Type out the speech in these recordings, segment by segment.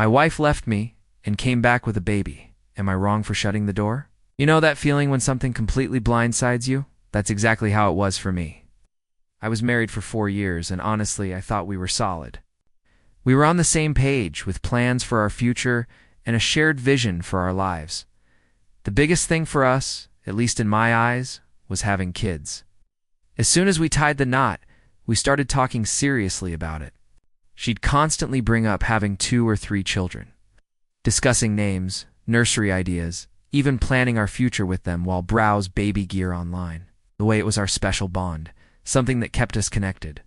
My wife left me and came back with a baby. Am I wrong for shutting the door? You know that feeling when something completely blindsides you? That's exactly how it was for me. I was married for 4 years, and honestly, I thought we were solid. We were on the same page, with plans for our future and a shared vision for our lives. The biggest thing for us, at least in my eyes, was having kids. As soon as we tied the knot, we started talking seriously about it. She'd constantly bring up having 2 or 3 children, discussing names, nursery ideas, even planning our future with them while browse baby gear online. The way it was our special bond, something that kept us connected.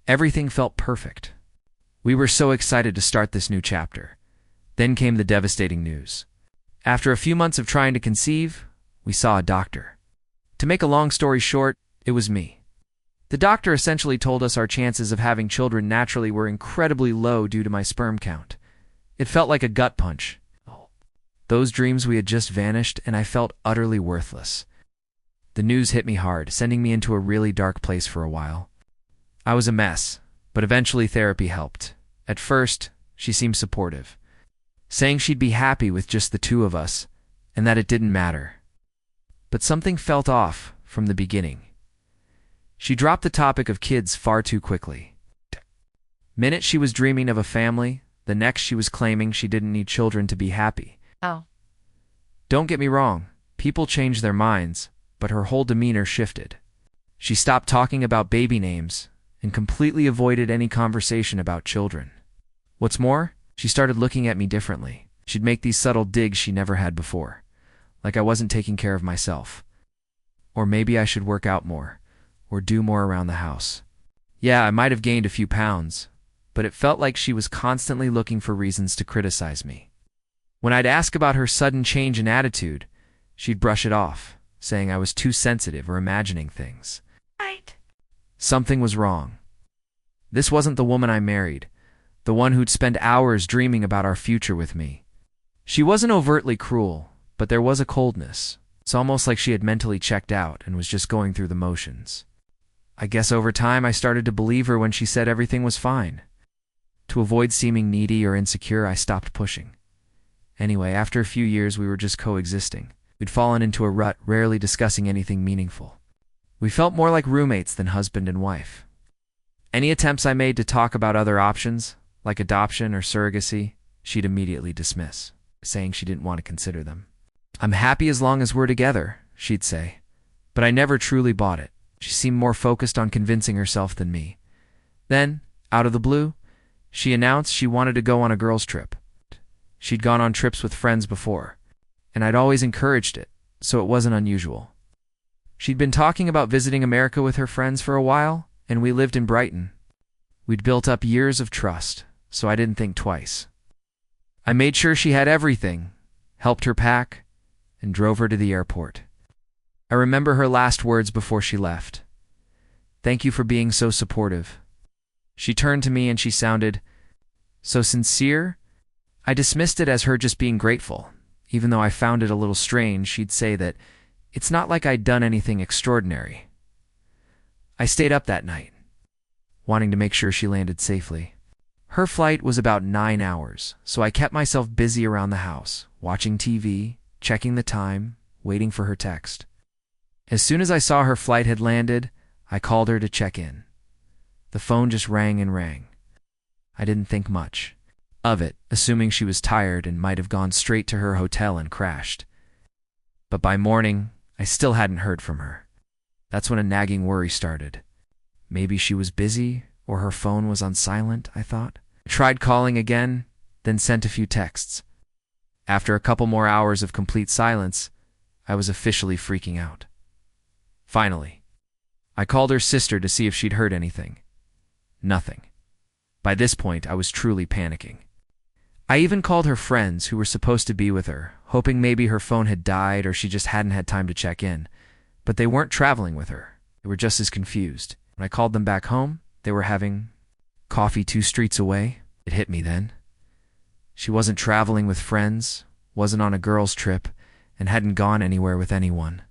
Everything felt perfect. We were so excited to start this new chapter. Then came the devastating news. After a few months of trying to conceive, we saw a doctor. To make a long story short, it was me. The doctor essentially told us our chances of having children naturally were incredibly low due to my sperm count. It felt like a gut punch. Those dreams we had just vanished, and I felt utterly worthless. The news hit me hard, sending me into a really dark place for a while. I was a mess, but eventually therapy helped. At first, she seemed supportive, saying she'd be happy with just the 2 of us, and that it didn't matter. But something felt off from the beginning. She dropped the topic of kids far too quickly. Minute she was dreaming of a family, the next she was claiming she didn't need children to be happy. Oh. Don't get me wrong, people change their minds, but her whole demeanor shifted. She stopped talking about baby names and completely avoided any conversation about children. What's more, she started looking at me differently. She'd make these subtle digs she never had before, like I wasn't taking care of myself. Or maybe I should work out more, or do more around the house. Yeah, I might have gained a few pounds, but it felt like she was constantly looking for reasons to criticize me. When I'd ask about her sudden change in attitude, she'd brush it off, saying I was too sensitive or imagining things. Right. Something was wrong. This wasn't the woman I married, the one who'd spend hours dreaming about our future with me. She wasn't overtly cruel, but there was a coldness. It's almost like she had mentally checked out and was just going through the motions. I guess over time I started to believe her when she said everything was fine. To avoid seeming needy or insecure, I stopped pushing. Anyway, after a few years, we were just coexisting. We'd fallen into a rut, rarely discussing anything meaningful. We felt more like roommates than husband and wife. Any attempts I made to talk about other options, like adoption or surrogacy, she'd immediately dismiss, saying she didn't want to consider them. I'm happy as long as we're together, she'd say. But I never truly bought it. She seemed more focused on convincing herself than me. Then, out of the blue, she announced she wanted to go on a girls' trip. She'd gone on trips with friends before, and I'd always encouraged it, so it wasn't unusual. She'd been talking about visiting America with her friends for a while, and we lived in Brighton. We'd built up years of trust, so I didn't think twice. I made sure she had everything, helped her pack, and drove her to the airport. I remember her last words before she left. "Thank you for being so supportive." She turned to me and she sounded so sincere. I dismissed it as her just being grateful. Even though I found it a little strange, she'd say that it's not like I'd done anything extraordinary. I stayed up that night, wanting to make sure she landed safely. Her flight was about 9 hours, so I kept myself busy around the house, watching TV, checking the time, waiting for her text. As soon as I saw her flight had landed, I called her to check in. The phone just rang and rang. I didn't think much of it, assuming she was tired and might have gone straight to her hotel and crashed. But by morning, I still hadn't heard from her. That's when a nagging worry started. Maybe she was busy, or her phone was on silent, I thought. I tried calling again, then sent a few texts. After a couple more hours of complete silence, I was officially freaking out. Finally, I called her sister to see if she'd heard anything. Nothing. By this point, I was truly panicking. I even called her friends who were supposed to be with her, hoping maybe her phone had died or she just hadn't had time to check in. But they weren't traveling with her. They were just as confused. When I called them back home, they were having coffee 2 streets away. It hit me then. She wasn't traveling with friends, wasn't on a girls' trip, and hadn't gone anywhere with anyone.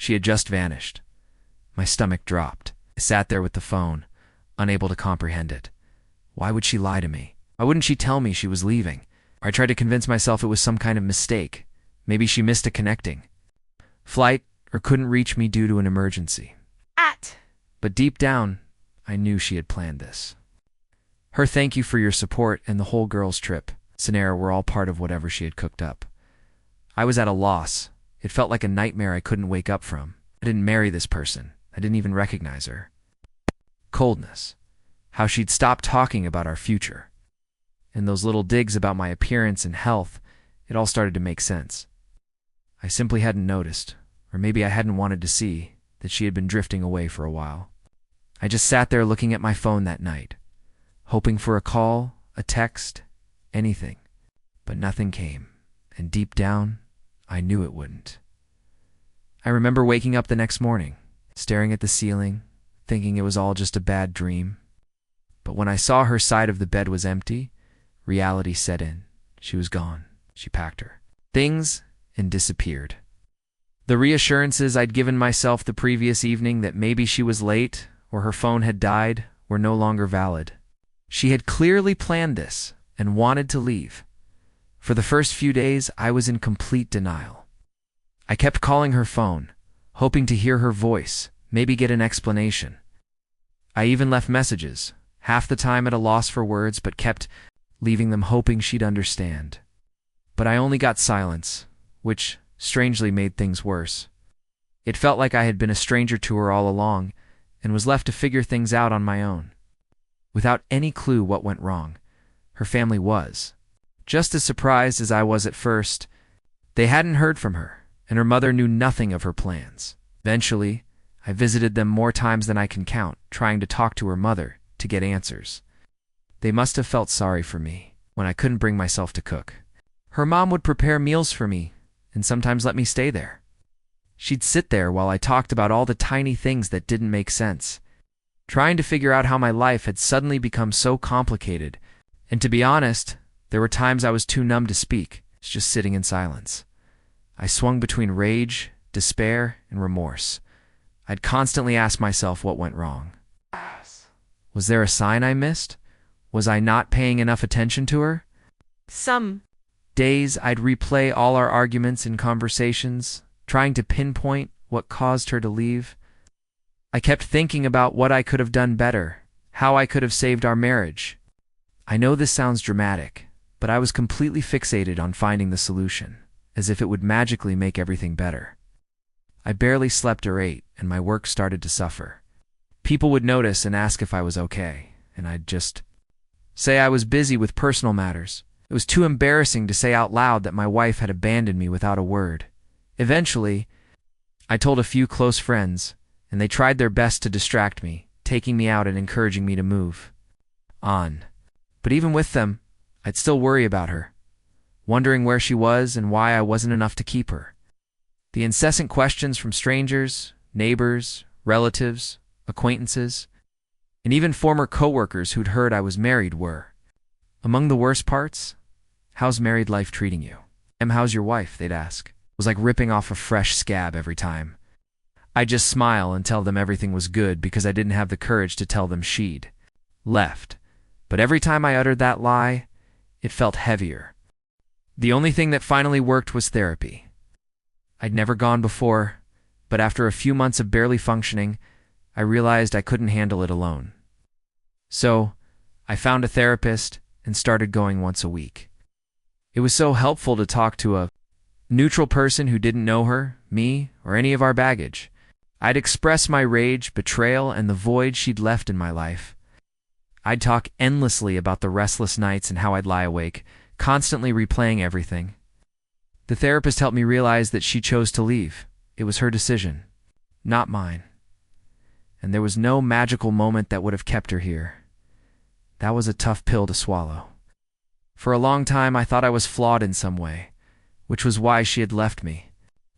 She had just vanished. My stomach dropped. I sat there with the phone, unable to comprehend it. Why would she lie to me? Why wouldn't she tell me she was leaving? I tried to convince myself it was some kind of mistake. Maybe she missed a connecting flight or couldn't reach me due to an emergency. But deep down, I knew she had planned this. Her thank you for your support and the whole girls' trip scenario were all part of whatever she had cooked up. I was at a loss. It felt like a nightmare I couldn't wake up from. I didn't marry this person. I didn't even recognize her. Coldness. How she'd stopped talking about our future. And those little digs about my appearance and health, it all started to make sense. I simply hadn't noticed, or maybe I hadn't wanted to see, that she had been drifting away for a while. I just sat there looking at my phone that night, hoping for a call, a text, anything. But nothing came, and deep down, I knew it wouldn't. I remember waking up the next morning, staring at the ceiling, thinking it was all just a bad dream. But when I saw her side of the bed was empty, reality set in. She was gone. She packed her things and disappeared. The reassurances I'd given myself the previous evening that maybe she was late or her phone had died were no longer valid. She had clearly planned this and wanted to leave. For the first few days, I was in complete denial. I kept calling her phone, hoping to hear her voice, maybe get an explanation. I even left messages, half the time at a loss for words, but kept leaving them hoping she'd understand. But I only got silence, which strangely made things worse. It felt like I had been a stranger to her all along and was left to figure things out on my own. Without any clue what went wrong, her family was just as surprised as I was at first. They hadn't heard from her, and her mother knew nothing of her plans. Eventually, I visited them more times than I can count, trying to talk to her mother to get answers. They must have felt sorry for me when I couldn't bring myself to cook. Her mom would prepare meals for me and sometimes let me stay there. She'd sit there while I talked about all the tiny things that didn't make sense, trying to figure out how my life had suddenly become so complicated. And to be honest, there were times I was too numb to speak, just sitting in silence. I swung between rage, despair, and remorse. I'd constantly ask myself what went wrong. Was there a sign I missed? Was I not paying enough attention to her? Some days I'd replay all our arguments and conversations, trying to pinpoint what caused her to leave. I kept thinking about what I could have done better, how I could have saved our marriage. I know this sounds dramatic, but I was completely fixated on finding the solution, as if it would magically make everything better. I barely slept or ate, and my work started to suffer. People would notice and ask if I was okay, and I'd just say I was busy with personal matters. It was too embarrassing to say out loud that my wife had abandoned me without a word. Eventually, I told a few close friends, and they tried their best to distract me, taking me out and encouraging me to move on. But even with them, I'd still worry about her, wondering where she was and why I wasn't enough to keep her. The incessant questions from strangers, neighbors, relatives, acquaintances, and even former coworkers who'd heard I was married were, among the worst parts, "How's married life treating you?" "How's your wife?" they'd ask. It was like ripping off a fresh scab every time. I'd just smile and tell them everything was good because I didn't have the courage to tell them she'd left. But every time I uttered that lie, it felt heavier. The only thing that finally worked was therapy. I'd never gone before, but after a few months of barely functioning, I realized I couldn't handle it alone. So, I found a therapist and started going once a week. It was so helpful to talk to a neutral person who didn't know her, me, or any of our baggage. I'd express my rage, betrayal, and the void she'd left in my life. I'd talk endlessly about the restless nights and how I'd lie awake, constantly replaying everything. The therapist helped me realize that she chose to leave. It was her decision, not mine. And there was no magical moment that would have kept her here. That was a tough pill to swallow. For a long time, I thought I was flawed in some way, which was why she had left me.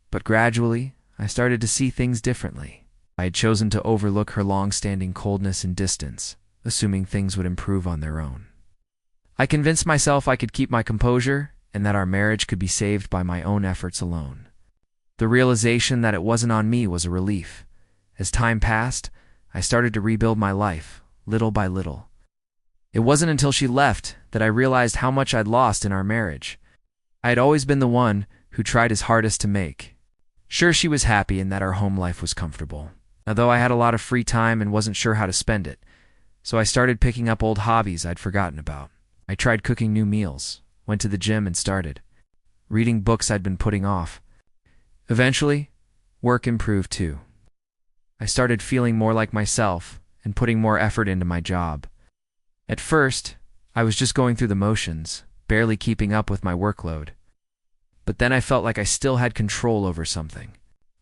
But gradually, I started to see things differently. I had chosen to overlook her long-standing coldness and distance, assuming things would improve on their own. I convinced myself I could keep my composure and that our marriage could be saved by my own efforts alone. The realization that it wasn't on me was a relief. As time passed, I started to rebuild my life, little by little. It wasn't until she left that I realized how much I'd lost in our marriage. I had always been the one who tried his hardest to make sure she was happy and that our home life was comfortable. Although I had a lot of free time and wasn't sure how to spend it, so I started picking up old hobbies I'd forgotten about. I tried cooking new meals, went to the gym and started reading books I'd been putting off. Eventually, work improved too. I started feeling more like myself and putting more effort into my job. At first, I was just going through the motions, barely keeping up with my workload. But then I felt like I still had control over something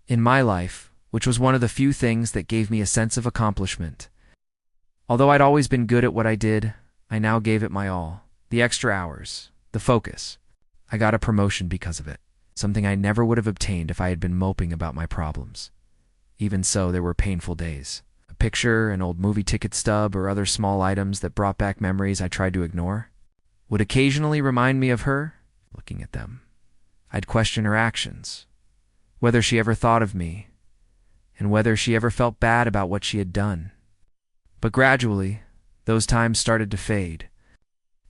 in my life, which was one of the few things that gave me a sense of accomplishment. Although I'd always been good at what I did, I now gave it my all. The extra hours, the focus. I got a promotion because of it, something I never would have obtained if I had been moping about my problems. Even so, there were painful days. A picture, an old movie ticket stub, or other small items that brought back memories I tried to ignore would occasionally remind me of her. Looking at them, I'd question her actions, whether she ever thought of me, and whether she ever felt bad about what she had done. But gradually, those times started to fade.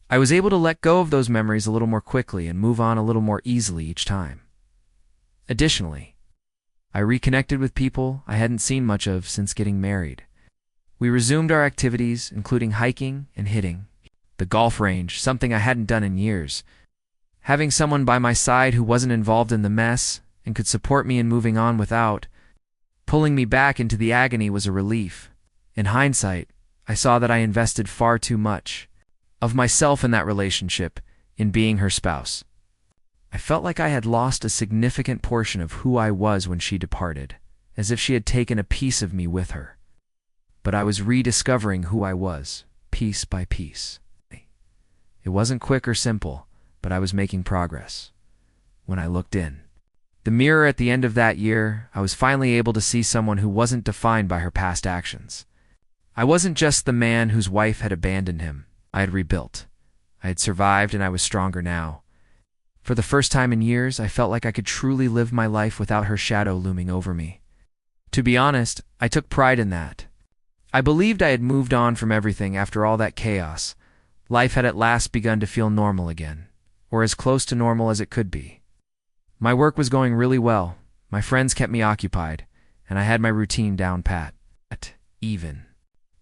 I was able to let go of those memories a little more quickly and move on a little more easily each time. Additionally, I reconnected with people I hadn't seen much of since getting married. We resumed our activities, including hiking and hitting the golf range, something I hadn't done in years. Having someone by my side who wasn't involved in the mess and could support me in moving on without pulling me back into the agony was a relief. In hindsight, I saw that I invested far too much of myself in that relationship, in being her spouse. I felt like I had lost a significant portion of who I was when she departed, as if she had taken a piece of me with her. But I was rediscovering who I was, piece by piece. It wasn't quick or simple, but I was making progress. When I looked in the mirror at the end of that year, I was finally able to see someone who wasn't defined by her past actions. I wasn't just the man whose wife had abandoned him. I had rebuilt. I had survived, and I was stronger now. For the first time in years, I felt like I could truly live my life without her shadow looming over me. To be honest, I took pride in that. I believed I had moved on from everything after all that chaos. Life had at last begun to feel normal again, or as close to normal as it could be. My work was going really well, my friends kept me occupied, and I had my routine down pat. Even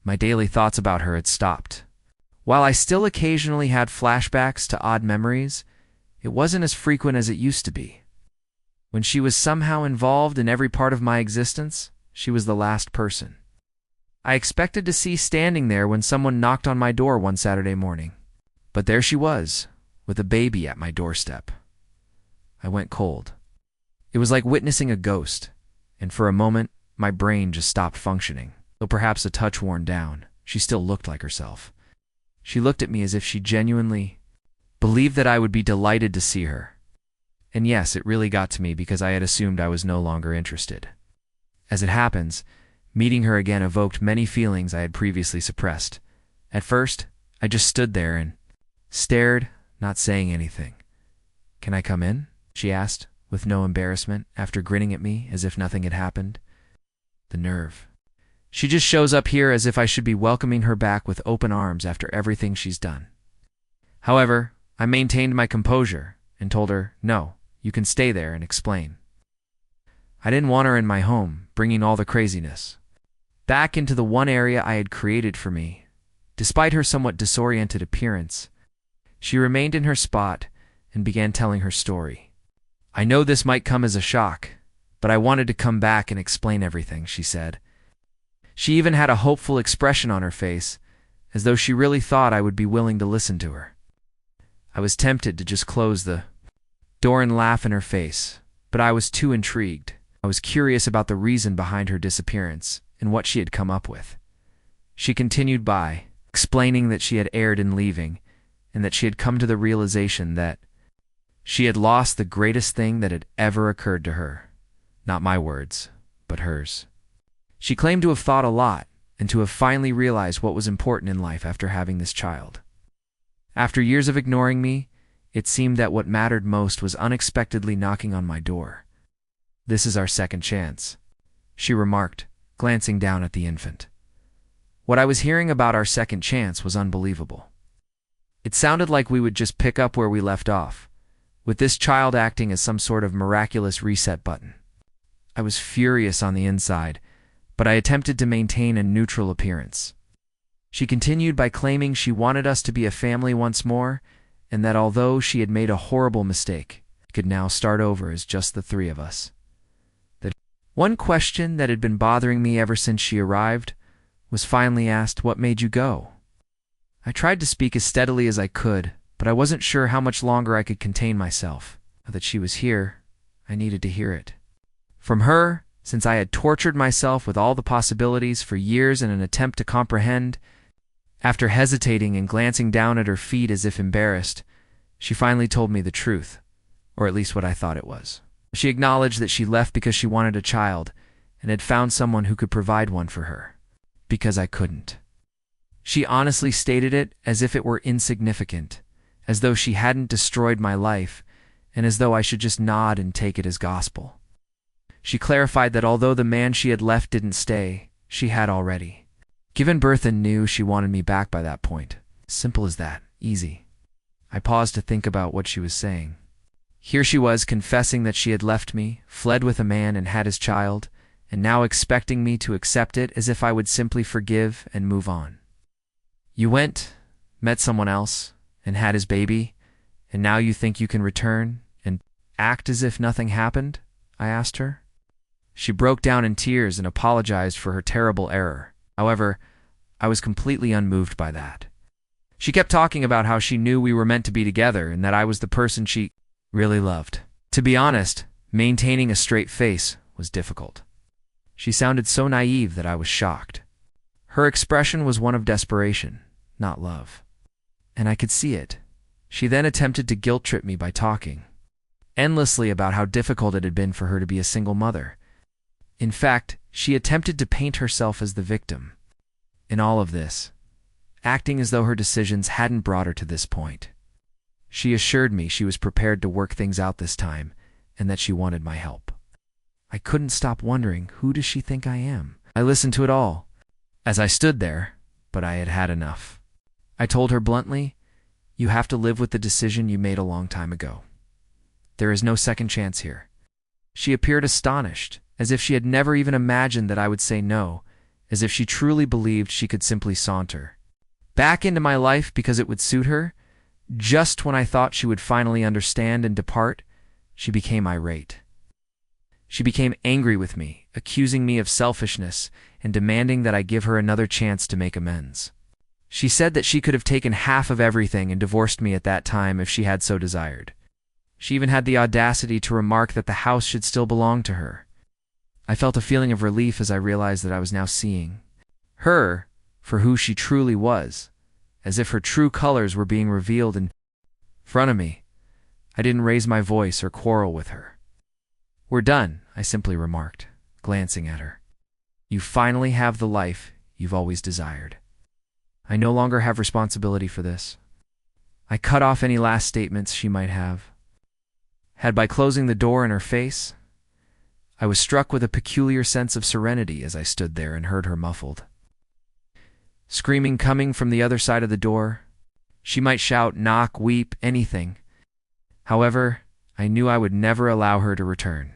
my daily thoughts about her had stopped. While I still occasionally had flashbacks to odd memories, it wasn't as frequent as it used to be. When she was somehow involved in every part of my existence, she was the last person I expected to see standing there when someone knocked on my door one Saturday morning. But there she was, with a baby at my doorstep. I went cold. It was like witnessing a ghost, and for a moment, my brain just stopped functioning. Though perhaps a touch worn down, she still looked like herself. She looked at me as if she genuinely believed that I would be delighted to see her. And yes, it really got to me because I had assumed I was no longer interested. As it happens, meeting her again evoked many feelings I had previously suppressed. At first, I just stood there and stared, not saying anything. "Can I come in?" she asked, with no embarrassment, after grinning at me as if nothing had happened. The nerve. She just shows up here as if I should be welcoming her back with open arms after everything she's done. However, I maintained my composure and told her, no, you can stay there and explain. I didn't want her in my home, bringing all the craziness back into the one area I had created for me. Despite her somewhat disoriented appearance, she remained in her spot and began telling her story. "I know this might come as a shock, but I wanted to come back and explain everything," she said. She even had a hopeful expression on her face, as though she really thought I would be willing to listen to her. I was tempted to just close the door and laugh in her face, but I was too intrigued. I was curious about the reason behind her disappearance and what she had come up with. She continued by explaining that she had erred in leaving, and that she had come to the realization that she had lost the greatest thing that had ever occurred to her. Not my words, but hers. She claimed to have thought a lot, and to have finally realized what was important in life after having this child. After years of ignoring me, it seemed that what mattered most was unexpectedly knocking on my door. "This is our second chance," she remarked, glancing down at the infant. What I was hearing about our second chance was unbelievable. It sounded like we would just pick up where we left off, with this child acting as some sort of miraculous reset button. I was furious on the inside, but I attempted to maintain a neutral appearance. She continued by claiming she wanted us to be a family once more, and that although she had made a horrible mistake, we could now start over as just the three of us. One question that had been bothering me ever since she arrived was finally asked, "What made you go?" I tried to speak as steadily as I could, but I wasn't sure how much longer I could contain myself. Now that she was here, I needed to hear it. From her, since I had tortured myself with all the possibilities for years in an attempt to comprehend. After hesitating and glancing down at her feet as if embarrassed, she finally told me the truth, or at least what I thought it was. She acknowledged that she left because she wanted a child and had found someone who could provide one for her, because I couldn't. She honestly stated it as if it were insignificant, as though she hadn't destroyed my life, and as though I should just nod and take it as gospel. She clarified that although the man she had left didn't stay, she had already given birth and knew she wanted me back by that point. Simple as that. Easy. I paused to think about what she was saying. Here she was confessing that she had left me, fled with a man and had his child, and now expecting me to accept it as if I would simply forgive and move on. You went, met someone else, and had his baby, and now you think you can return and act as if nothing happened? I asked her. She broke down in tears and apologized for her terrible error. However, I was completely unmoved by that. She kept talking about how she knew we were meant to be together and that I was the person she really loved. To be honest, maintaining a straight face was difficult. She sounded so naive that I was shocked. Her expression was one of desperation, not love. And I could see it. She then attempted to guilt-trip me by talking endlessly about how difficult it had been for her to be a single mother. In fact, she attempted to paint herself as the victim in all of this, acting as though her decisions hadn't brought her to this point. She assured me she was prepared to work things out this time and that she wanted my help. I couldn't stop wondering, who does she think I am? I listened to it all as I stood there, but I had had enough. I told her bluntly, "You have to live with the decision you made a long time ago. There is no second chance here." She appeared astonished, as if she had never even imagined that I would say no, as if she truly believed she could simply saunter back into my life because it would suit her. Just when I thought she would finally understand and depart, she became irate. She became angry with me, accusing me of selfishness and demanding that I give her another chance to make amends. She said that she could have taken half of everything and divorced me at that time if she had so desired. She even had the audacity to remark that the house should still belong to her. I felt a feeling of relief as I realized that I was now seeing her for who she truly was, as if her true colors were being revealed in front of me. I didn't raise my voice or quarrel with her. "We're done," I simply remarked, glancing at her. "You finally have the life you've always desired. I no longer have responsibility for this." I cut off any last statements she might have had by closing the door in her face. I was struck with a peculiar sense of serenity as I stood there and heard her muffled screaming coming from the other side of the door. She might shout, knock, weep, anything. However, I knew I would never allow her to return.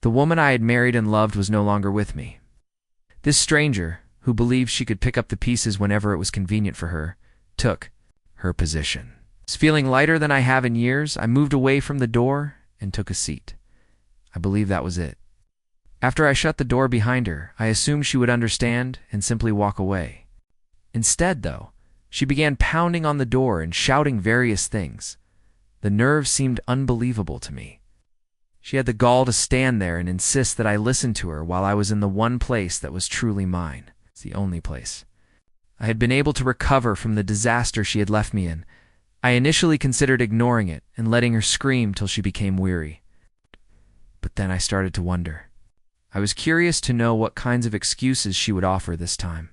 The woman I had married and loved was no longer with me. This stranger, who believed she could pick up the pieces whenever it was convenient for her, took her position. Feeling lighter than I have in years, I moved away from the door and took a seat. I believe that was it. After I shut the door behind her, I assumed she would understand and simply walk away. Instead, though, she began pounding on the door and shouting various things. The nerve seemed unbelievable to me. She had the gall to stand there and insist that I listen to her while I was in the one place that was truly mine. It's the only place. I had been able to recover from the disaster she had left me in. I initially considered ignoring it and letting her scream till she became weary. But then I started to wonder. I was curious to know what kinds of excuses she would offer this time.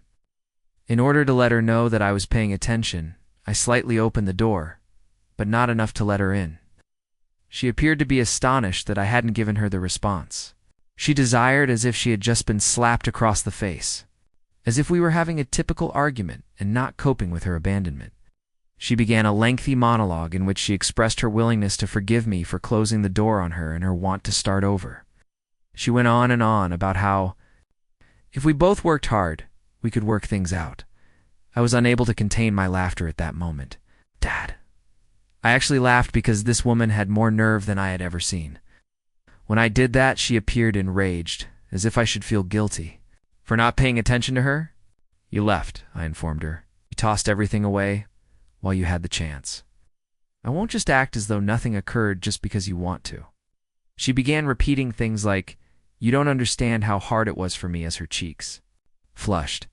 In order to let her know that I was paying attention, I slightly opened the door, but not enough to let her in. She appeared to be astonished that I hadn't given her the response she desired, as if she had just been slapped across the face. as if we were having a typical argument and not coping with her abandonment. She began a lengthy monologue in which she expressed her willingness to forgive me for closing the door on her and her want to start over. She went on and on about how, if we both worked hard, we could work things out. I was unable to contain my laughter at that moment. Dad. I actually laughed because this woman had more nerve than I had ever seen. When I did that, she appeared enraged, as if I should feel guilty. For not paying attention to her? You left, I informed her. You tossed everything away while you had the chance. I won't just act as though nothing occurred just because you want to. She began repeating things like, you don't understand how hard it was for me, as her cheeks flushed.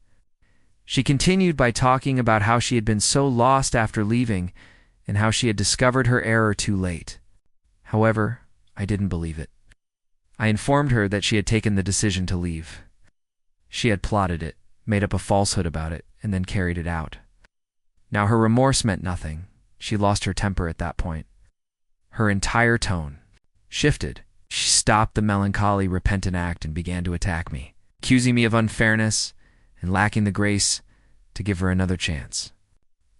She continued by talking about how she had been so lost after leaving and how she had discovered her error too late. However, I didn't believe it. I informed her that she had taken the decision to leave. She had plotted it, made up a falsehood about it, and then carried it out. Now her remorse meant nothing. She lost her temper at that point. Her entire tone shifted. She stopped the melancholy, repentant act and began to attack me, accusing me of unfairness and lacking the grace to give her another chance.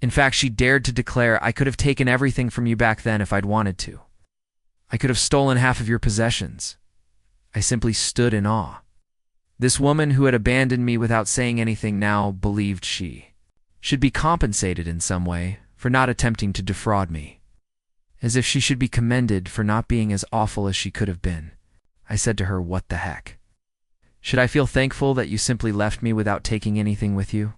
In fact, she dared to declare, I could have taken everything from you back then if I'd wanted to. I could have stolen half of your possessions. I simply stood in awe. This woman who had abandoned me without saying anything now believed she should be compensated in some way for not attempting to defraud me, as if she should be commended for not being as awful as she could have been. I said to her, what the heck? Should I feel thankful that you simply left me without taking anything with you?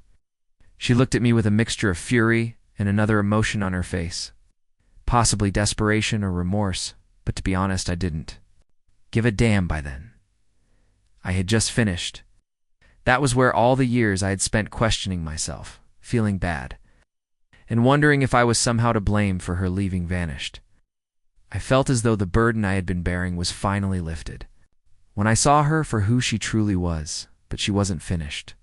She looked at me with a mixture of fury and another emotion on her face, possibly desperation or remorse, but to be honest, I didn't give a damn by then. I had just finished. That was where all the years I had spent questioning myself, feeling bad, and wondering if I was somehow to blame for her leaving vanished. I felt as though the burden I had been bearing was finally lifted when I saw her for who she truly was, but she wasn't finished.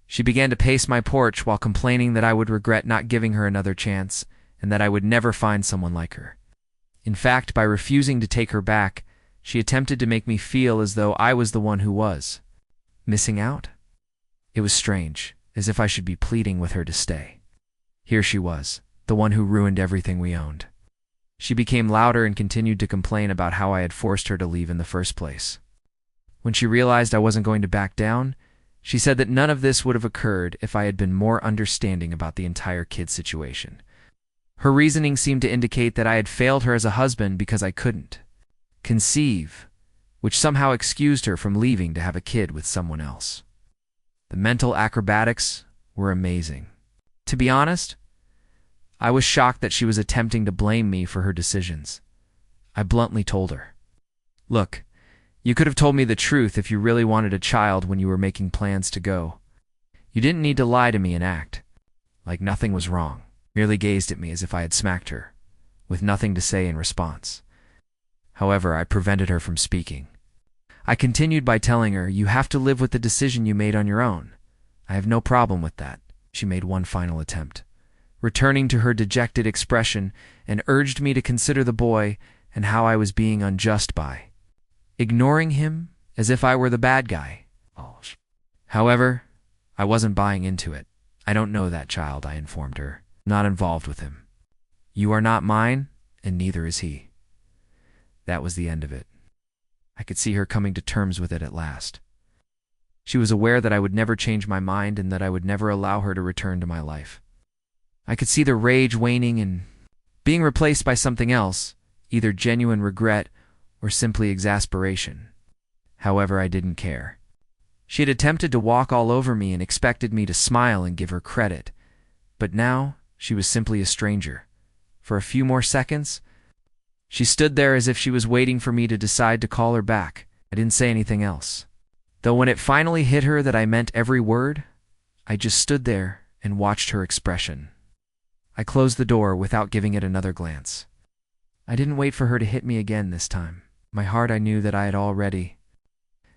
She began to pace my porch while complaining that I would regret not giving her another chance and that I would never find someone like her. In fact, by refusing to take her back, she attempted to make me feel as though I was the one who was missing out. It was strange, as if I should be pleading with her to stay. Here she was, the one who ruined everything we owned. She became louder and continued to complain about how I had forced her to leave in the first place. When she realized I wasn't going to back down, she said that none of this would have occurred if I had been more understanding about the entire kid situation. Her reasoning seemed to indicate that I had failed her as a husband because I couldn't conceive, which somehow excused her from leaving to have a kid with someone else. The mental acrobatics were amazing. To be honest, I was shocked that she was attempting to blame me for her decisions. I bluntly told her, look, you could have told me the truth if you really wanted a child when you were making plans to go. You didn't need to lie to me and act like nothing was wrong, merely gazed at me as if I had smacked her, with nothing to say in response. However, I prevented her from speaking. I continued by telling her, you have to live with the decision you made on your own. I have no problem with that. She made one final attempt, returning to her dejected expression, and urged me to consider the boy and how I was being unjust by ignoring him as if I were the bad guy. However, I wasn't buying into it. I don't know that child, I informed her. Not involved with him. You are not mine, and neither is he. That was the end of it. I could see her coming to terms with it at last. She was aware that I would never change my mind and that I would never allow her to return to my life. I could see the rage waning and being replaced by something else, either genuine regret or simply exasperation. However, I didn't care. She had attempted to walk all over me and expected me to smile and give her credit, but now she was simply a stranger. For a few more seconds, she stood there as if she was waiting for me to decide to call her back. I didn't say anything else, though when it finally hit her that I meant every word, I just stood there and watched her expression. I closed the door without giving it another glance. I didn't wait for her to hit me again this time. My heart, I knew that I had already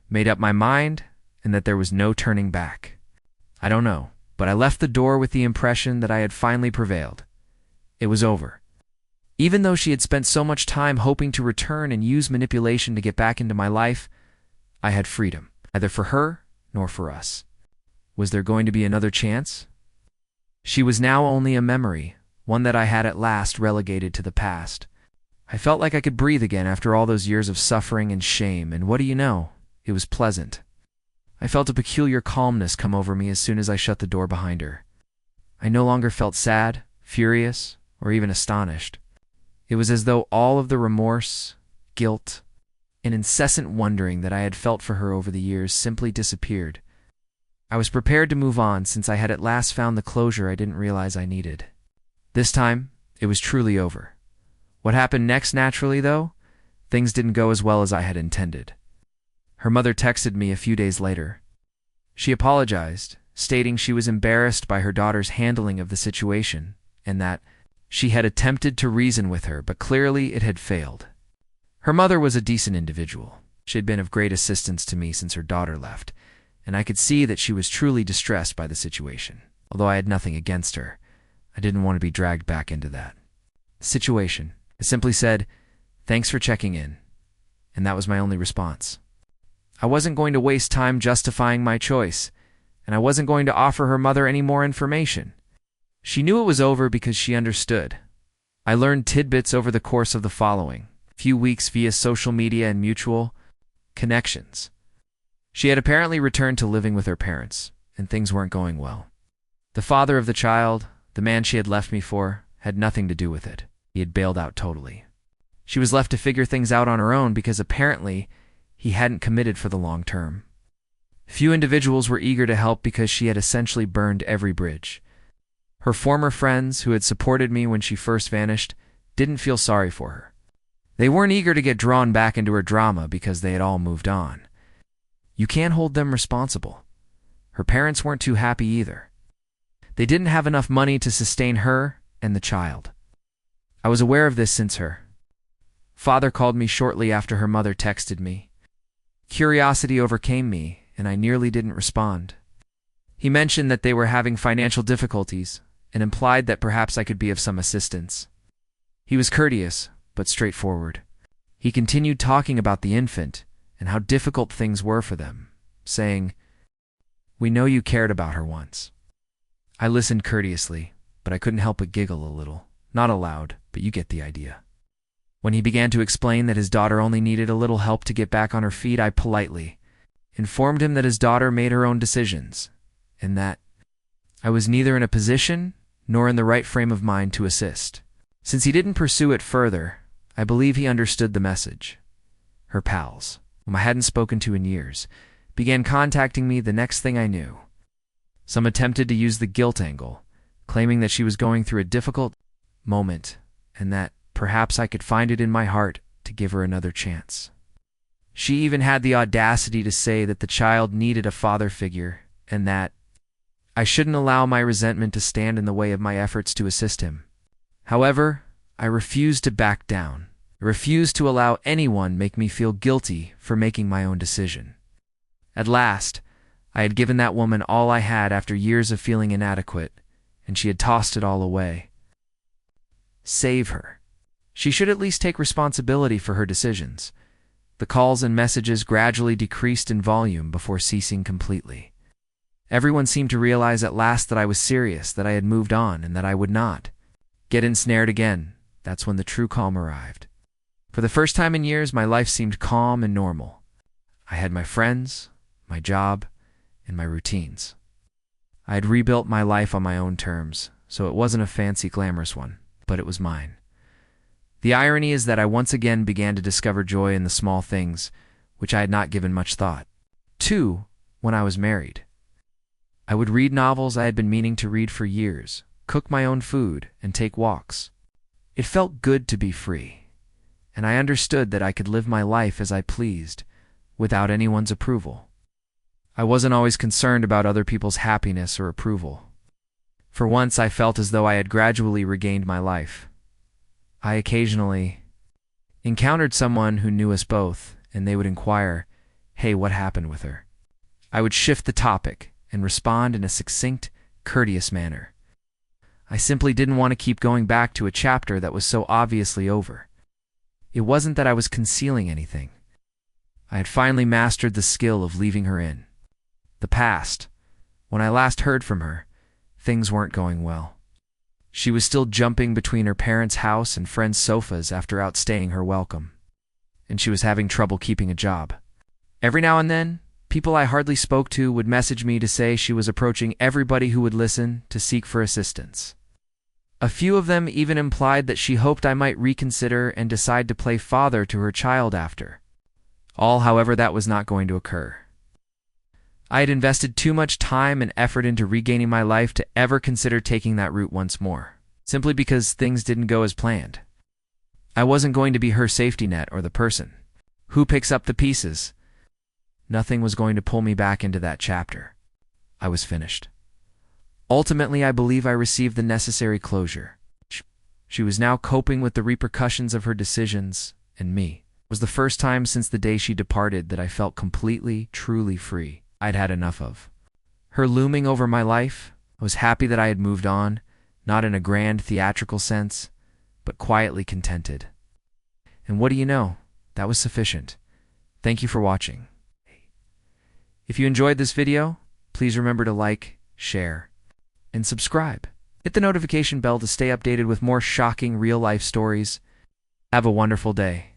made up my mind and that there was no turning back. I don't know, but I left the door with the impression that I had finally prevailed. It was over. Even though she had spent so much time hoping to return and use manipulation to get back into my life, I had freedom, neither for her nor for us. Was there going to be another chance? She was now only a memory, one that I had at last relegated to the past. I felt like I could breathe again after all those years of suffering and shame, and what do you know? It was pleasant. I felt a peculiar calmness come over me as soon as I shut the door behind her. I no longer felt sad, furious, or even astonished. It was as though all of the remorse, guilt, and incessant wondering that I had felt for her over the years simply disappeared. I was prepared to move on since I had at last found the closure I didn't realize I needed. This time, it was truly over. What happened next, naturally, though? Things didn't go as well as I had intended. Her mother texted me a few days later. She apologized, stating she was embarrassed by her daughter's handling of the situation, and that she had attempted to reason with her, but clearly it had failed. Her mother was a decent individual. She had been of great assistance to me since her daughter left, and I could see that she was truly distressed by the situation. Although I had nothing against her, I didn't want to be dragged back into that situation. I simply said, "Thanks for checking in," and that was my only response. I wasn't going to waste time justifying my choice, and I wasn't going to offer her mother any more information. She knew it was over because she understood. I learned tidbits over the course of the following few weeks via social media and mutual connections. She had apparently returned to living with her parents, and things weren't going well. The father of the child, the man she had left me for, had nothing to do with it. He had bailed out totally. She was left to figure things out on her own because apparently he hadn't committed for the long term. Few individuals were eager to help because she had essentially burned every bridge. Her former friends, who had supported me when she first vanished, didn't feel sorry for her. They weren't eager to get drawn back into her drama because they had all moved on. You can't hold them responsible. Her parents weren't too happy either. They didn't have enough money to sustain her and the child. I was aware of this since her father called me shortly after her mother texted me. Curiosity overcame me, and I nearly didn't respond. He mentioned that they were having financial difficulties, and implied that perhaps I could be of some assistance. He was courteous, but straightforward. He continued talking about the infant and how difficult things were for them, saying, "We know you cared about her once." I listened courteously, but I couldn't help but giggle a little. Not aloud, but you get the idea. When he began to explain that his daughter only needed a little help to get back on her feet, I politely informed him that his daughter made her own decisions, and that I was neither in a position nor in the right frame of mind to assist. Since he didn't pursue it further, I believe he understood the message. Her pals, whom I hadn't spoken to in years, began contacting me the next thing I knew. Some attempted to use the guilt angle, claiming that she was going through a difficult moment and that perhaps I could find it in my heart to give her another chance. She even had the audacity to say that the child needed a father figure and that I shouldn't allow my resentment to stand in the way of my efforts to assist him. However, I refused to back down. I refused to allow anyone make me feel guilty for making my own decision. At last, I had given that woman all I had after years of feeling inadequate, and she had tossed it all away. Save her. She should at least take responsibility for her decisions. The calls and messages gradually decreased in volume before ceasing completely. Everyone seemed to realize at last that I was serious, that I had moved on, and that I would not get ensnared again. That's when the true calm arrived. For the first time in years, my life seemed calm and normal. I had my friends, my job, and my routines. I had rebuilt my life on my own terms, so it wasn't a fancy, glamorous one, but it was mine. The irony is that I once again began to discover joy in the small things, which I had not given much thought to when I was married. I would read novels I had been meaning to read for years, cook my own food, and take walks. It felt good to be free, and I understood that I could live my life as I pleased, without anyone's approval. I wasn't always concerned about other people's happiness or approval. For once, I felt as though I had gradually regained my life. I occasionally encountered someone who knew us both, and they would inquire, "Hey, what happened with her?" I would shift the topic and respond in a succinct, courteous manner. I simply didn't want to keep going back to a chapter that was so obviously over. It wasn't that I was concealing anything. I had finally mastered the skill of leaving her in. The past, When I last heard from her, things weren't going well. She was still jumping between her parents' house and friends' sofas after outstaying her welcome, and she was having trouble keeping a job. Every now and then, people I hardly spoke to would message me to say she was approaching everybody who would listen to seek for assistance. A few of them even implied that she hoped I might reconsider and decide to play father to her child after. All, however, that was not going to occur. I had invested too much time and effort into regaining my life to ever consider taking that route once more, simply because things didn't go as planned. I wasn't going to be her safety net or the person who picks up the pieces. Nothing was going to pull me back into that chapter. I was finished. Ultimately, I believe I received the necessary closure. She was now coping with the repercussions of her decisions, and me. It was the first time since the day she departed that I felt completely, truly free. I'd had enough of her looming over my life. I was happy that I had moved on, not in a grand theatrical sense, but quietly contented. And what do you know? That was sufficient. Thank you for watching. If you enjoyed this video, please remember to like, share, and subscribe. Hit the notification bell to stay updated with more shocking real-life stories. Have a wonderful day.